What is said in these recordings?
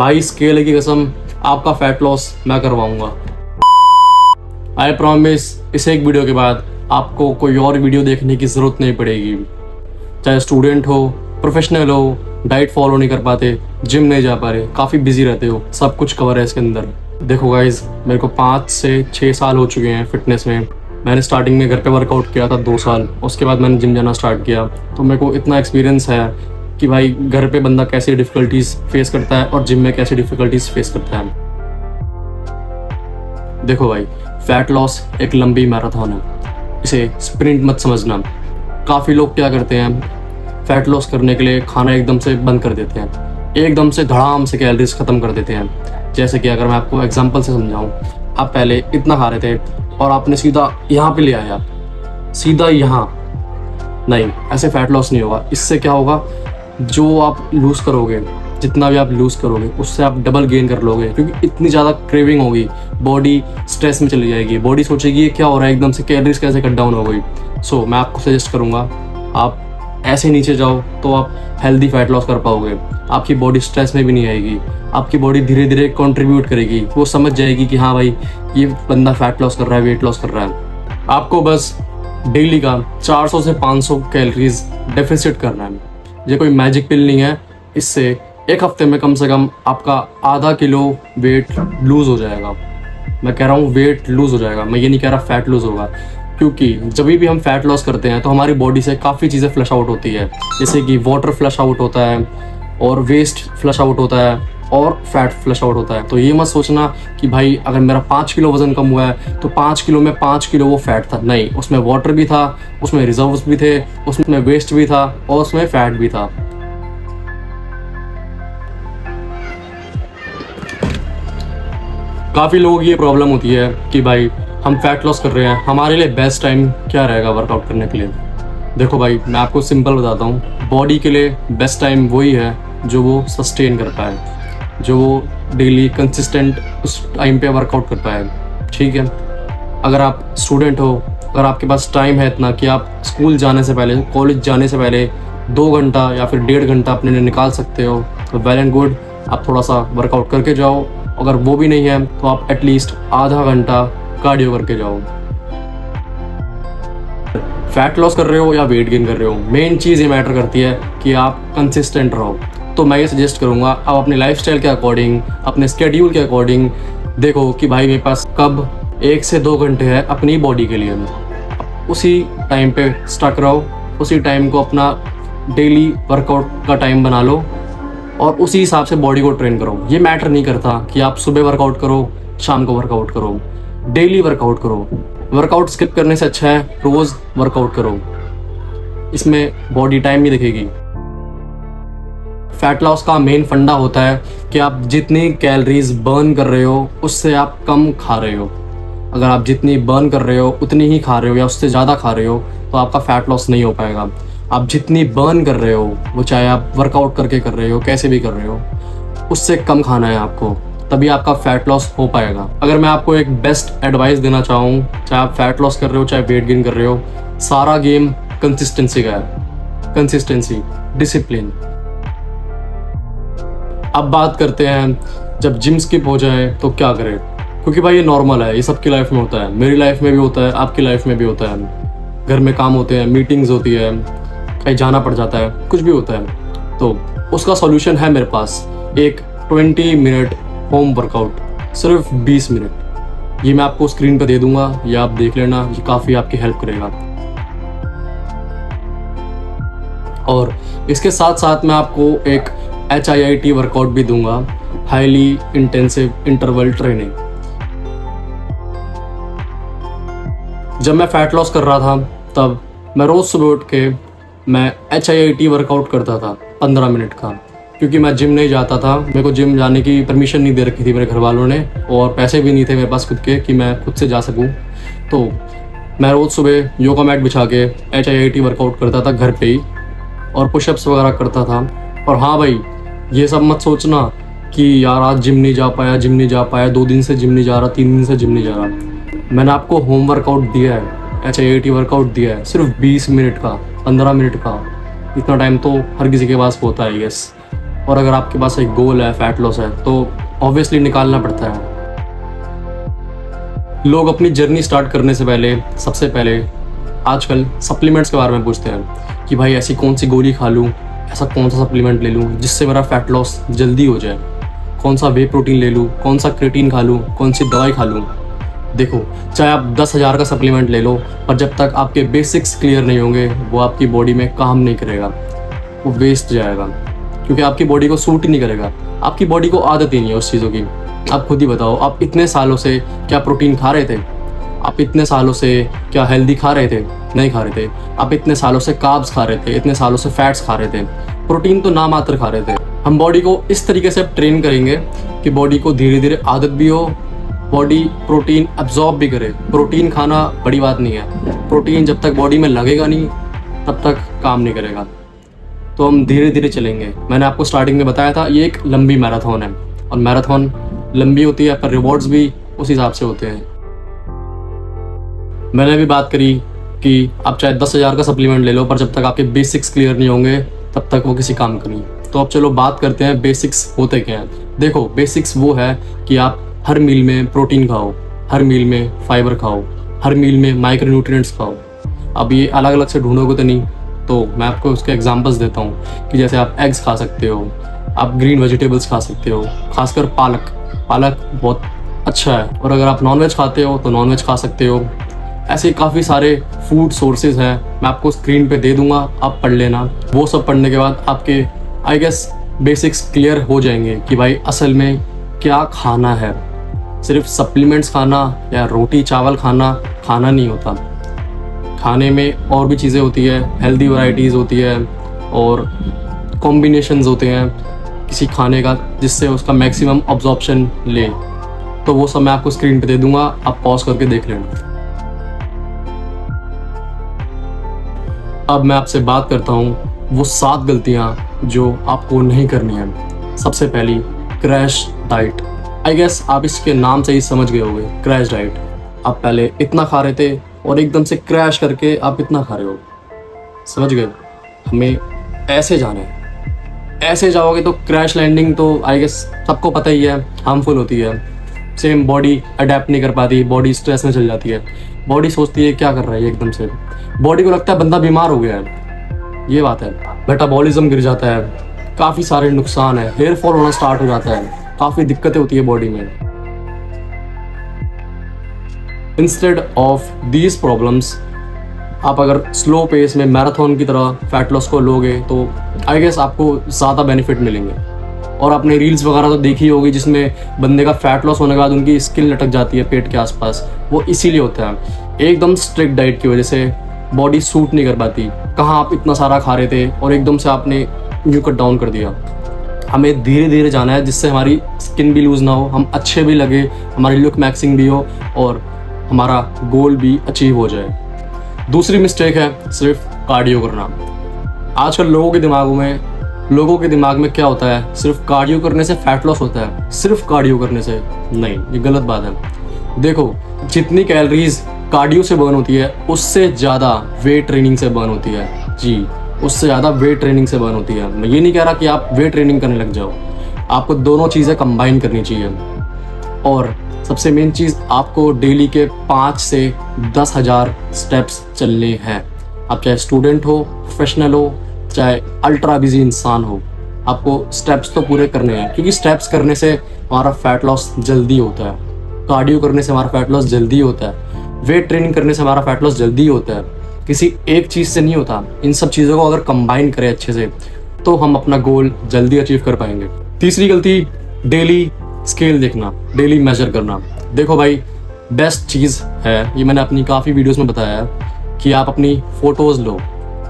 भाई इस केले की कसम, आपका फैट लॉस मैं करवाऊंगा। आई प्रॉमिस, इस एक वीडियो के बाद आपको कोई और वीडियो देखने की ज़रूरत नहीं पड़ेगी। चाहे स्टूडेंट हो, प्रोफेशनल हो, डाइट फॉलो नहीं कर पाते, जिम नहीं जा पा रहे, काफ़ी बिजी रहते हो, सब कुछ कवर है इसके अंदर। देखो गाइज, मेरे को 5 से 6 साल हो चुके हैं फिटनेस में। मैंने स्टार्टिंग में घर पे वर्कआउट किया था 2 साल, उसके बाद मैंने जिम जाना स्टार्ट किया। तो मेरे को इतना एक्सपीरियंस है कि भाई घर पे बंदा कैसी डिफ़िकल्टीज़ फेस करता है और जिम में कैसी डिफ़िकल्टीज़ फेस करता है। देखो भाई, फैट लॉस एक लंबी मैराथन है, इसे स्प्रिंट मत समझना। काफ़ी लोग क्या करते हैं, फैट लॉस करने के लिए खाना एकदम से बंद कर देते हैं, एकदम से धड़ाम से कैलोरीज ख़त्म कर देते हैं। जैसे कि अगर मैं आपको एग्जांपल से समझाऊं, आप पहले इतना खा रहे थे और आपने सीधा यहाँ पे ले आया, सीधा यहाँ। नहीं, ऐसे फैट लॉस नहीं होगा। इससे क्या होगा, जो आप लूज़ करोगे, जितना भी आप लूज़ करोगे उससे आप डबल गेन कर लोगे, क्योंकि इतनी ज़्यादा क्रेविंग होगी, बॉडी स्ट्रेस में चली जाएगी, बॉडी सोचेगी ये क्या हो रहा है, एकदम से कैलोरीज कैसे कट डाउन हो गई। सो मैं आपको सजेस्ट करूँगा, आप ऐसे नीचे जाओ तो आप हेल्दी फैट लॉस कर पाओगे। आपकी बॉडी स्ट्रेस में भी नहीं आएगी, आपकी बॉडी धीरे धीरे कंट्रीब्यूट करेगी, वो समझ जाएगी कि हाँ भाई ये बंदा फैट लॉस कर रहा है, वेट लॉस कर रहा है। आपको बस डेली का 400 से 500 कैलोरीज डेफिसिट करना है। ये कोई मैजिक पिल नहीं है, इससे एक हफ्ते में कम से कम आपका आधा किलो वेट लूज़ हो जाएगा। मैं कह रहा हूँ वेट लूज़ हो जाएगा, मैं ये नहीं कह रहा फैट लूज़ होगा, क्योंकि जब भी हम फैट लॉस करते हैं तो हमारी बॉडी से काफ़ी चीज़ें फ्लश आउट होती है। जैसे कि वाटर फ्लश आउट होता है और वेस्ट फ्लश आउट होता है और फैट फ्लश आउट होता है। तो ये मत सोचना कि भाई अगर मेरा 5 किलो वज़न कम हुआ है तो 5 किलो में 5 किलो वो फैट था। नहीं, उसमें वाटर भी था, उसमें रिजर्व्स भी थे, उसमें वेस्ट भी था और उसमें फैट भी था। काफ़ी लोगों की ये प्रॉब्लम होती है कि भाई हम फैट लॉस कर रहे हैं, हमारे लिए बेस्ट टाइम क्या रहेगा वर्कआउट करने के लिए। देखो भाई, मैं आपको सिंपल बताता हूँ, बॉडी के लिए बेस्ट टाइम वही है जो वो सस्टेन कर पाए, जो वो डेली कंसिस्टेंट उस टाइम पे वर्कआउट कर पाए। ठीक है, अगर आप स्टूडेंट हो, अगर आपके पास टाइम है इतना कि आप स्कूल जाने से पहले, कॉलेज जाने से पहले 2 घंटा या फिर 1.5 घंटा अपने लिए निकाल सकते हो तो वेल एंड गुड, आप थोड़ा सा वर्कआउट करके जाओ। अगर वो भी नहीं है तो आप एटलीस्ट आधा घंटा कार्डियो करके जाओ। फैट लॉस कर रहे हो या वेट गेन कर रहे हो, मेन चीज़ ये मैटर करती है कि आप कंसिस्टेंट रहो। तो मैं ये सजेस्ट करूँगा, आप अपने लाइफस्टाइल के अकॉर्डिंग, अपने स्केड्यूल के अकॉर्डिंग देखो कि भाई मेरे पास कब 1 से 2 घंटे है अपनी बॉडी के लिए, उसी टाइम पे स्टक रहो, उसी टाइम को अपना डेली वर्कआउट का टाइम बना लो और उसी हिसाब से बॉडी को ट्रेन करो। ये मैटर नहीं करता कि आप सुबह वर्कआउट करो, शाम को वर्कआउट करो, डेली वर्कआउट करो। वर्कआउट स्किप करने से अच्छा है रोज़ वर्कआउट करो, इसमें बॉडी टाइम नहीं दिखेगी। फैट लॉस का मेन फंडा होता है कि आप जितनी कैलोरीज बर्न कर रहे हो उससे आप कम खा रहे हो। अगर आप जितनी बर्न कर रहे हो उतनी ही खा रहे हो या उससे ज़्यादा खा रहे हो तो आपका फैट लॉस नहीं हो पाएगा। आप जितनी बर्न कर रहे हो, वो चाहे आप वर्कआउट करके कर रहे हो, कैसे भी कर रहे हो, उससे कम खाना है आपको, तभी आपका फैट लॉस हो पाएगा। अगर मैं आपको एक बेस्ट एडवाइस देना चाहूँ, चाहे आप फैट लॉस कर रहे हो चाहे वेट गेन कर रहे हो, सारा गेम कंसिस्टेंसी का है। Consistency, discipline. अब बात करते हैं जब जिम स्किप हो जाए तो क्या करें, क्योंकि भाई ये नॉर्मल है, ये सबकी लाइफ में होता है, मेरी लाइफ में भी होता है, आपकी लाइफ में भी होता है। घर में काम होते हैं, मीटिंग्स होती है, कहीं जाना पड़ जाता है, कुछ भी होता है। तो उसका सॉल्यूशन है मेरे पास, एक 20 मिनट होम वर्कआउट, सिर्फ 20 मिनट। ये मैं आपको स्क्रीन पर दे दूंगा, ये आप देख लेना, ये काफ़ी आपकी हेल्प करेगा। और इसके साथ साथ मैं आपको एक HIIT वर्कआउट भी दूंगा, हाईली इंटेंसिव इंटरवल ट्रेनिंग। जब मैं फैट लॉस कर रहा था तब मैं रोज़ सुबह उठ के मैं HIIT वर्कआउट करता था 15 मिनट का, क्योंकि मैं जिम नहीं जाता था। मेरे को जिम जाने की परमिशन नहीं दे रखी थी मेरे घर वालों ने, और पैसे भी नहीं थे मेरे पास खुद के कि मैं खुद से जा सकूं। तो मैं रोज़ सुबह योगा मैट बिछा के HIIT वर्कआउट करता था घर पे ही, और पुशअप्स वगैरह करता था। और हाँ भाई, ये सब मत सोचना कि यार आज जिम नहीं जा पाया, जिम नहीं जा पाया, 2 दिन से जिम नहीं जा रहा, 3 दिन से जिम नहीं जा रहा। मैंने आपको होम वर्कआउट दिया है, HIIT वर्कआउट दिया है, सिर्फ 20 मिनट का, 15 मिनट का। इतना टाइम तो हर किसी के पास होता है, यस। और अगर आपके पास एक गोल है, फैट लॉस है, तो ऑब्वियसली निकालना पड़ता है। लोग अपनी जर्नी स्टार्ट करने से पहले सबसे पहले आजकल सप्लीमेंट्स के बारे में पूछते हैं कि भाई ऐसी कौन सी गोली खा लूँ, ऐसा कौन सा सप्लीमेंट ले लूँ जिससे मेरा फैट लॉस जल्दी हो जाए, कौन सा वे प्रोटीन ले लूँ, कौन सा क्रेटीन खा लूँ, कौन सी दवाई खा लूँ। देखो, चाहे आप 10,000 का सप्लीमेंट ले लो, पर जब तक आपके बेसिक्स क्लियर नहीं होंगे वो आपकी बॉडी में काम नहीं करेगा, वो वेस्ट जाएगा, क्योंकि आपकी बॉडी को सूट ही नहीं करेगा। आपकी बॉडी को आदत ही नहीं है उस चीज़ों की। आप खुद ही बताओ, आप इतने सालों से क्या प्रोटीन खा रहे थे? आप इतने सालों से क्या हेल्दी खा रहे थे? नहीं खा रहे थे। आप इतने सालों से कार्ब्स खा रहे थे, इतने सालों से फैट्स खा रहे थे, प्रोटीन तो ना मात्र खा रहे थे। हम बॉडी को इस तरीके से ट्रेन करेंगे कि बॉडी को धीरे धीरे आदत भी हो, बॉडी प्रोटीन एब्जॉर्ब भी करे। प्रोटीन खाना बड़ी बात नहीं है, प्रोटीन जब तक बॉडी में लगेगा नहीं तब तक काम नहीं करेगा। तो हम धीरे धीरे चलेंगे। मैंने आपको स्टार्टिंग में बताया था ये एक लंबी मैराथन है, और मैराथन लंबी होती है पर रिवॉर्ड्स भी उस हिसाब से होते हैं। मैंने भी बात करी कि आप चाहे 10,000 का सप्लीमेंट ले लो, पर जब तक आपके बेसिक्स क्लियर नहीं होंगे तब तक वो किसी काम का नहीं। तो अब चलो बात करते हैं बेसिक्स होते क्या हैं। देखो, बेसिक्स वो है कि आप हर मील में प्रोटीन खाओ, हर मील में फाइबर खाओ, हर मील में माइक्रोन्यूट्रिएंट्स खाओ। अब ये अलग अलग से ढूंढोगे तो नहीं, तो मैं आपको उसके एग्जांपल्स देता हूँ कि जैसे आप एग्स खा सकते हो, आप ग्रीन वेजिटेबल्स खा सकते हो, खासकर पालक बहुत अच्छा है। और अगर आप नॉनवेज खाते हो तो नॉनवेज खा सकते हो। ऐसे काफ़ी सारे फूड सोर्सेज हैं, मैं आपको स्क्रीन पे दे दूंगा, आप पढ़ लेना। वो सब पढ़ने के बाद आपके आई गेस बेसिक्स क्लियर हो जाएंगे कि भाई असल में क्या खाना है। सिर्फ सप्लीमेंट्स खाना या रोटी चावल खाना नहीं होता। खाने में और भी चीज़ें होती है, हेल्दी वैरायटीज़ होती है और कॉम्बिनेशंस होते हैं किसी खाने का जिससे उसका मैक्सिमम अब्जॉर्प्शन ले। तो वो सब मैं आपको स्क्रीन पे दे दूंगा, आप पॉज करके देख लेना। अब मैं आपसे बात करता हूँ वो 7 गलतियाँ जो आपको नहीं करनी है। सबसे पहली, क्रैश डाइट। आई गेस आप इसके नाम से ही समझ गए होंगे, क्रैश डाइट। आप पहले इतना खा रहे थे और एकदम से क्रैश करके आप इतना खा रहे हो, समझ गए? हमें ऐसे जाना है। ऐसे जाओगे तो क्रैश लैंडिंग तो आई गेस सबको पता ही है, हार्मफुल होती है। सेम बॉडी अडेप्ट नहीं कर पाती, बॉडी स्ट्रेस में चल जाती है। बॉडी सोचती है क्या कर रहा है एकदम से, बॉडी को लगता है बंदा बीमार हो गया है। ये बात है। मेटाबॉलिज्म गिर जाता है, काफ़ी सारे नुकसान है, हेयर फॉल होना स्टार्ट हो जाता है, काफ़ी दिक्कतें होती है बॉडी में। इंस्टेड ऑफ दीज प्रॉब्लम्स, आप अगर स्लो पेस में मैराथन की तरह फैट लॉस को लोगे तो आई गेस आपको ज़्यादा बेनिफिट मिलेंगे। और आपने रील्स वगैरह तो देखी होगी जिसमें बंदे का फैट लॉस होने के बाद उनकी स्किन लटक जाती है पेट के आसपास। वो इसीलिए होता है, एकदम स्ट्रिक्ट डाइट की वजह से बॉडी सूट नहीं कर पाती। कहाँ आप इतना सारा खा रहे थे और एकदम से आपने यूँ कट डाउन कर दिया। हमें धीरे धीरे जाना है जिससे हमारी स्किन भी लूज़ ना हो, हम अच्छे भी लगे, हमारी लुक मैक्सिंग भी हो और हमारा गोल भी अचीव हो जाए। दूसरी मिस्टेक है सिर्फ कार्डियो करना। आजकल लोगों के दिमाग में क्या होता है, सिर्फ कार्डियो करने से फैट लॉस होता है। सिर्फ कार्डियो करने से नहीं, ये गलत बात है। देखो, जितनी कैलोरीज कार्डियो से बर्न होती है उससे ज़्यादा वेट ट्रेनिंग से बर्न होती है। जी, उससे ज़्यादा वेट ट्रेनिंग से बर्न होती है। मैं ये नहीं कह रहा कि आप वेट ट्रेनिंग करने लग जाओ, आपको दोनों चीज़ें कंबाइन करनी चाहिए। और सबसे मेन चीज़, आपको डेली के 5 से 10,000 स्टेप्स चलने हैं। आप चाहे स्टूडेंट हो, प्रोफेशनल हो, चाहे अल्ट्रा बिजी इंसान हो, आपको स्टेप्स तो पूरे करने हैं, क्योंकि स्टेप्स करने से हमारा फैट लॉस जल्दी होता है, कार्डियो करने से हमारा फैट लॉस जल्दी होता है, वेट ट्रेनिंग करने से हमारा फैट लॉस जल्दी होता है। किसी एक चीज़ से नहीं होता। इन सब चीज़ों को अगर कंबाइन करें अच्छे से तो हम अपना गोल जल्दी अचीव कर पाएंगे। तीसरी गलती, डेली स्केल देखना, डेली मेजर करना। देखो भाई, बेस्ट चीज़ है, ये मैंने अपनी काफ़ी वीडियोस में बताया है कि आप अपनी फ़ोटोज़ लो।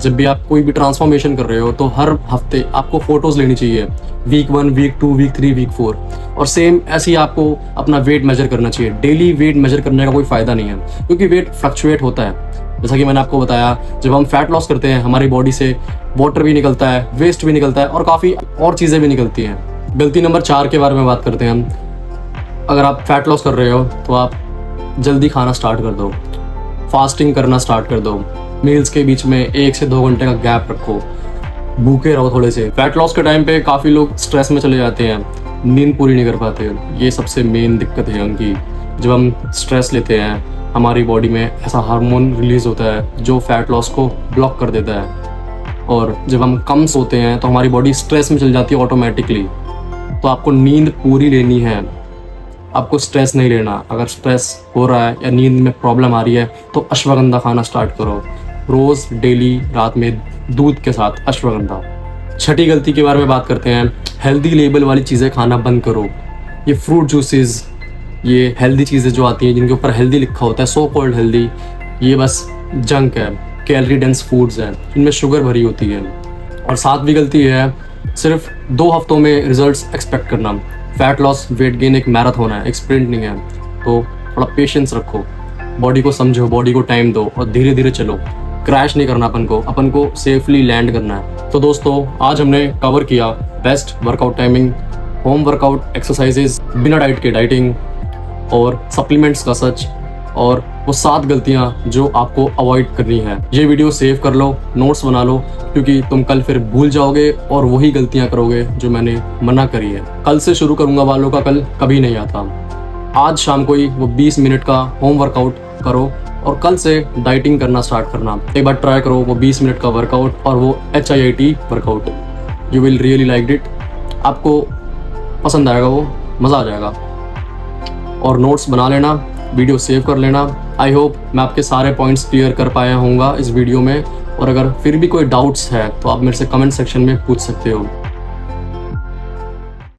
जब भी आप कोई भी ट्रांसफॉर्मेशन कर रहे हो तो हर हफ्ते आपको फ़ोटोज़ लेनी चाहिए, वीक 1, वीक 2, वीक 3, वीक 4। और सेम ऐसे ही आपको अपना वेट मेजर करना चाहिए। डेली वेट मेजर करने का कोई फ़ायदा नहीं है, क्योंकि वेट फ्लक्चुएट होता है। जैसा कि मैंने आपको बताया, जब हम फैट लॉस करते हैं हमारी बॉडी से वाटर भी निकलता है, वेस्ट भी निकलता है और काफ़ी और चीज़ें भी निकलती हैं। गलती नंबर 4 के बारे में बात करते हैं हम। अगर आप फैट लॉस कर रहे हो तो आप जल्दी खाना स्टार्ट कर दो, फास्टिंग करना स्टार्ट कर दो, मील्स के बीच में 1 से 2 घंटे का गैप रखो। भूखे रहो थोड़े से। फैट लॉस के टाइम पे काफ़ी लोग स्ट्रेस में चले जाते हैं, नींद पूरी नहीं कर पाते। ये सबसे मेन दिक्कत है उनकी। जब हम स्ट्रेस लेते हैं हमारी बॉडी में ऐसा हार्मोन रिलीज़ होता है जो फैट लॉस को ब्लॉक कर देता है, और जब हम कम सोते हैं तो हमारी बॉडी स्ट्रेस में चल जाती है ऑटोमेटिकली। तो आपको नींद पूरी लेनी है, आपको स्ट्रेस नहीं लेना। अगर स्ट्रेस हो रहा है या नींद में प्रॉब्लम आ रही है तो अश्वगंधा खाना स्टार्ट करो, रोज़ डेली रात में दूध के साथ अश्वगंधा। छठी गलती के बारे में बात करते हैं, हेल्दी लेबल वाली चीज़ें खाना बंद करो। ये फ्रूट जूसेस, ये हेल्दी चीज़ें जो आती हैं जिनके ऊपर हेल्दी लिखा होता है, सो कॉल्ड हेल्दी, ये बस जंक है, कैलोरी डेंस फूड्स हैं, इनमें शुगर भरी होती है। और सातवीं गलती है सिर्फ 2 हफ्तों में रिजल्ट्स एक्सपेक्ट करना। फैट लॉस, वेट गेन एक मैराथन है, एक स्प्रिंट नहीं है। तो थोड़ा पेशेंस रखो, बॉडी को समझो, बॉडी को टाइम दो और धीरे धीरे चलो। क्रैश नहीं करना अपन को सेफली लैंड करना है। तो दोस्तों आज हमने कवर किया best workout timing, home workout exercises, बिना डाइट के डाइटिंग और सप्लीमेंट्स का सच, और वो 7 गलतियां जो आपको अवॉइड करनी है। ये वीडियो सेव कर लो, नोट्स बना लो, क्योंकि तुम कल फिर भूल जाओगे और वही गलतियां करोगे जो मैंने मना करी है। कल से शुरू करूंगा वालों का कल कभी नहीं आता। आज शाम को ही वो 20 मिनट का होम वर्कआउट करो और कल से डाइटिंग करना स्टार्ट करना। एक बार ट्राई करो वो 20 मिनट का वर्कआउट और वो HIIT workout. You will really like it, आपको पसंद आएगा, वो मज़ा आ जाएगा। और नोट्स बना लेना, वीडियो सेव कर लेना। आई होप मैं आपके सारे पॉइंट्स क्लियर कर पाया होऊंगा इस वीडियो में, और अगर फिर भी कोई डाउट्स है तो आप मेरे से कमेंट सेक्शन में पूछ सकते हो।